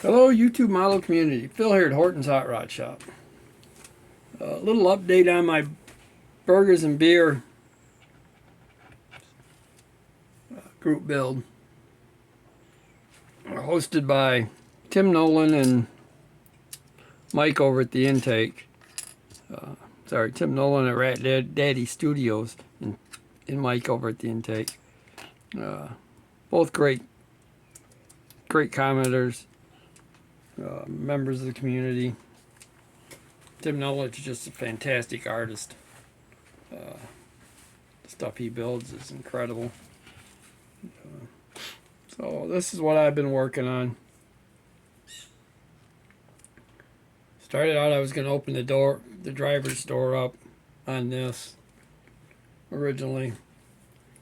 Hello, YouTube model community. Phil here at Horton's Hot Rod Shop. A little update on my burgers and beer group build. Hosted by Tim Nolan and Mike over at the intake. Tim Nolan at Rat Daddy Studios and Mike over at the intake. Both great commenters, members of the community. Tim Nolan is just a fantastic artist. The stuff he builds is incredible. So this is what I've been working on. Started out I was going to open the driver's door up on this originally.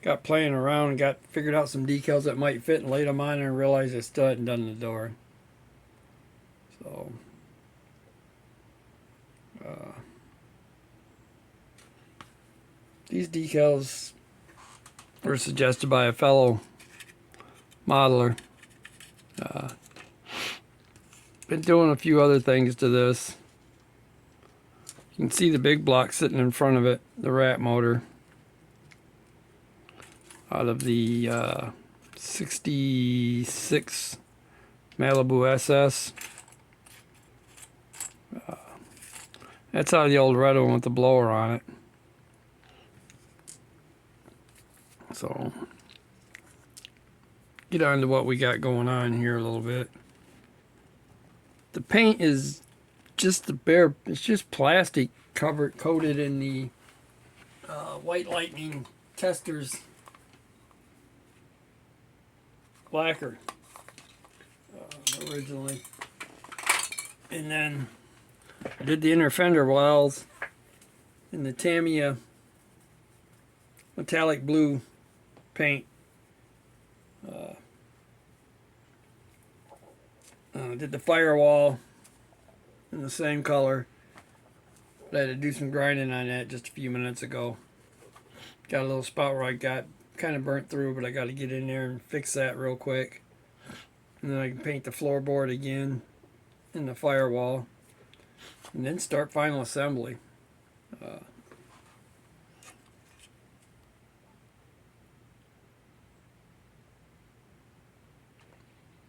Got playing around and figured out some decals that might fit and laid them on and realized I still hadn't done the door. So these decals were suggested by a fellow modeler. Been doing a few other things to this. You can see the big block sitting in front of it, the rat motor, out of the 66 Malibu SS. That's out of the old red one with the blower on it. So, get on to what we got going on here a little bit. The paint is just it's just plastic coated in the White Lightning Testers lacquer originally. And then I did the inner fender wells in the Tamiya metallic blue paint. Did the firewall in the same color. I had to do some grinding on that just a few minutes ago. Got a little spot where I got kind of burnt through, but I got to get in there and fix that real quick. And then I can paint the floorboard again in the firewall. And then start final assembly.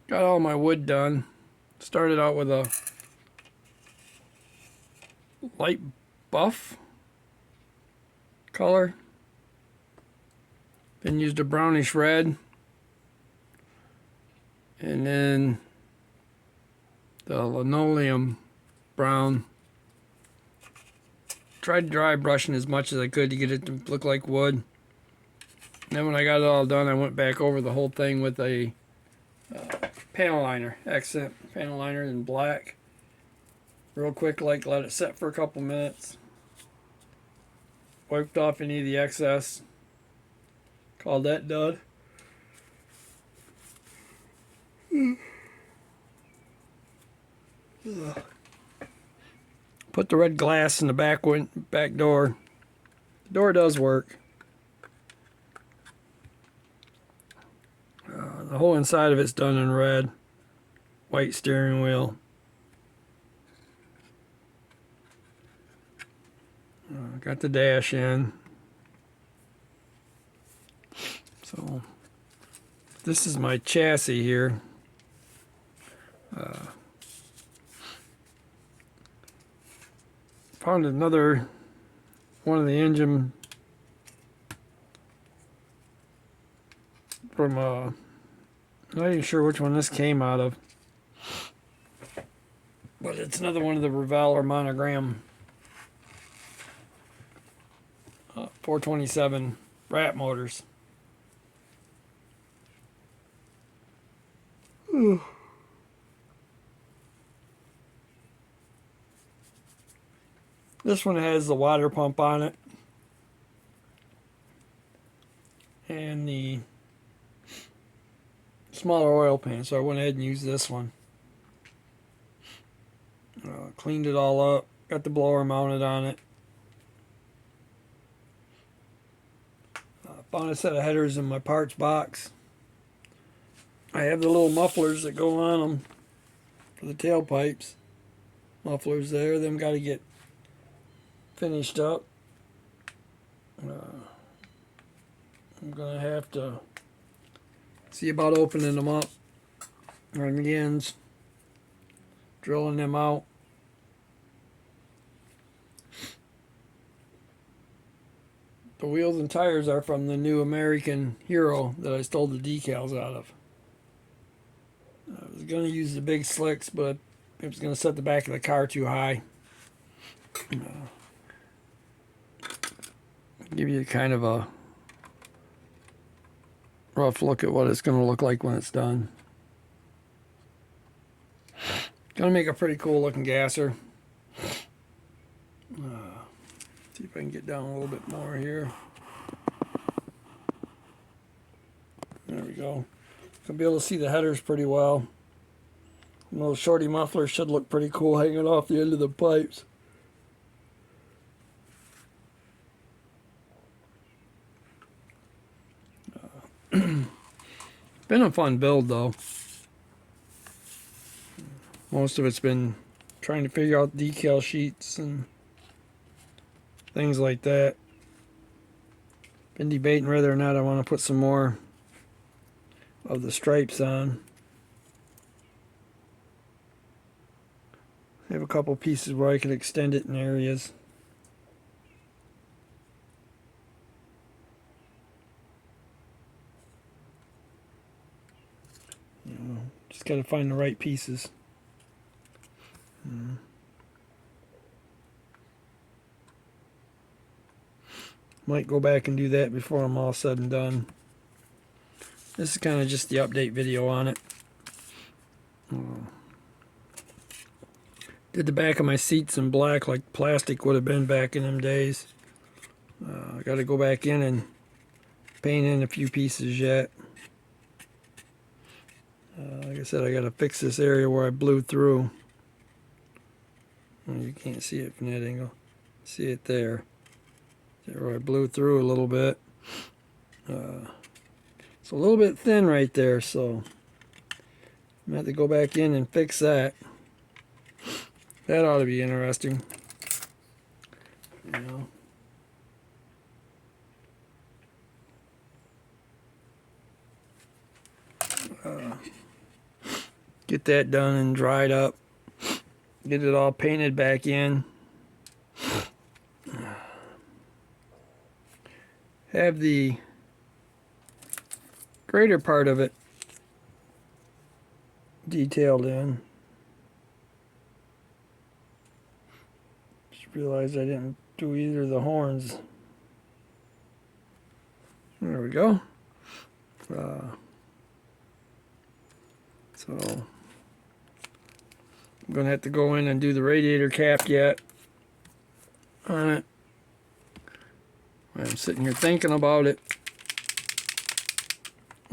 Got all my wood done. Started out with a light buff color. Then used a brownish red. And then the linoleum brown. Tried dry brushing as much as I could to get it to look like wood. And then when I got it all done, I went back over the whole thing with a panel liner, accent panel liner in black. Real quick, let it set for a couple minutes. Wiped off any of the excess. Called that done. Put the red glass in the back door. The door does work. The whole inside of it's done in red. White steering wheel. Got the dash in. So this is my chassis here. Found another one of the engine from I'm not even sure which one this came out of, but it's another one of the Reveller monogram 427 rat motors. This one has the water pump on it and the smaller oil pan, so I went ahead and used this one. Cleaned it all up, got the blower mounted on it. Found a set of headers in my parts box. I have the little mufflers that go on them. for the tailpipes. Mufflers there, them got to get finished up. I'm going to have to see about opening them up on the ends, drilling them out. The wheels and tires are from the new American Hero that I stole the decals out of. I was going to use the big slicks, but it was going to set the back of the car too high. Give you kind of a rough look at what it's going to look like when it's done. Going to make a pretty cool looking gasser. See if I can get down a little bit more here. There we go. I'll be able to see the headers pretty well. And those shorty mufflers should look pretty cool hanging off the end of the pipes. Been a fun build though. Most of it's been trying to figure out decal sheets and things like that. Been debating whether or not I want to put some more of the stripes on. I have a couple pieces where I can extend it in areas. Just got to find the right pieces. Might go back and do that before I'm all said and done. This is kind of just the update video on it. Did the back of my seats in black like plastic would have been back in them days. I got to go back in and paint in a few pieces yet. Like I said, I got to fix this area where I blew through. Well, you can't see it from that angle. See it there. There where I blew through a little bit. It's a little bit thin right there, so I'm going to have to go back in and fix that. That ought to be interesting. You know. Get that done and dried up. Get it all painted back in. Have the greater part of it detailed in. Just realized I didn't do either of the horns. There we go. So I'm going to have to go in and do the radiator cap yet on it. I'm sitting here thinking about it.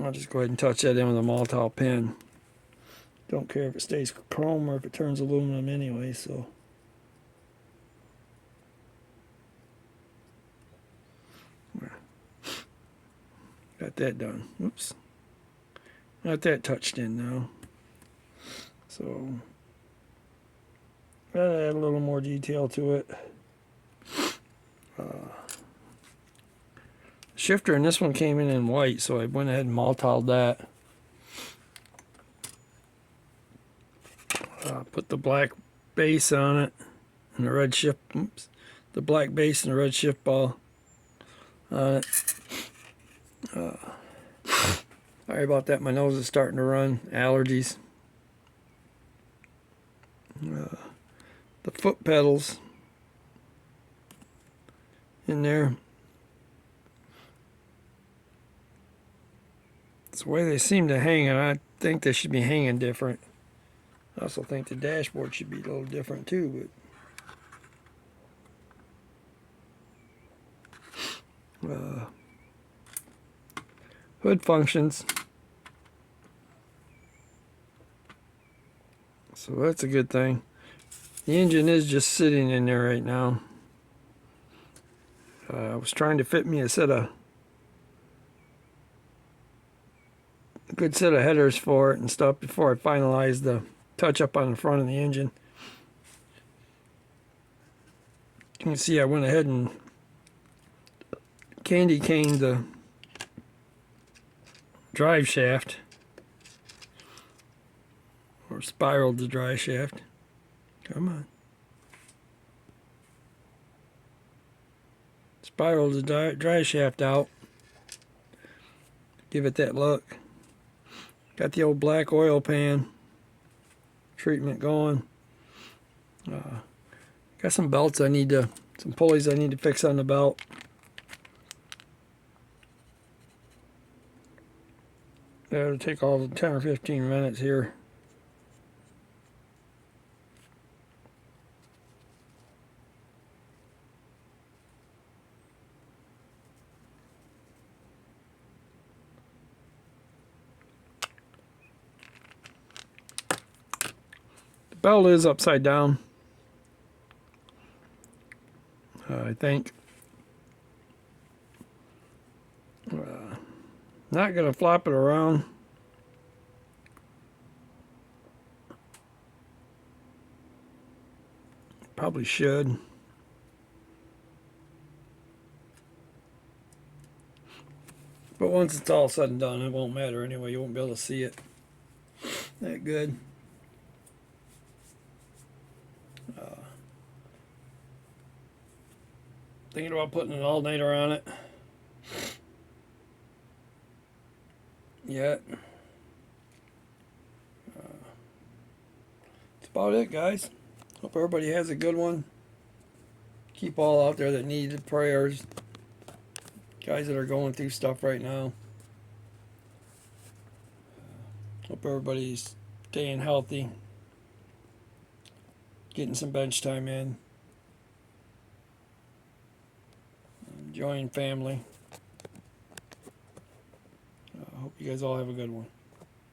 I'll just go ahead and touch that in with a Maltol pen. Don't care if it stays chrome or if it turns aluminum anyway, so. Got that done. Oops. Got that touched in now. So, gotta add a little more detail to it. Shifter in this one came in white, so I went ahead and Maltol'd that. Put the black base on it and the red shift. Oops, the black base and the red shift ball on it. Sorry about that. My nose is starting to run. Allergies. The foot pedals in there. It's the way they seem to hang, and I think they should be hanging different. I also think the dashboard should be a little different too, but hood functions. So that's a good thing. The engine is just sitting in there right now. I was trying to fit me a good set of headers for it and stuff before I finalized the touch up on the front of the engine. You can see I went ahead and candy caned the drive shaft, or spiraled the drive shaft. Come on. Spiraled the drive shaft out. Give it that look. Got the old black oil pan treatment going. Got some belts some pulleys I need to fix on the belt. That'll take all 10 or 15 minutes here. The belt is upside down, I think. Not going to flop it around. Probably should. But once it's all said and done, it won't matter anyway. You won't be able to see it that good. Thinking about putting an alternator on it. Yet. That's about it, guys. Hope everybody has a good one. Keep all out there that need the prayers. Guys that are going through stuff right now. Hope everybody's staying healthy. Getting some bench time in. Enjoying family. Hope you guys all have a good one.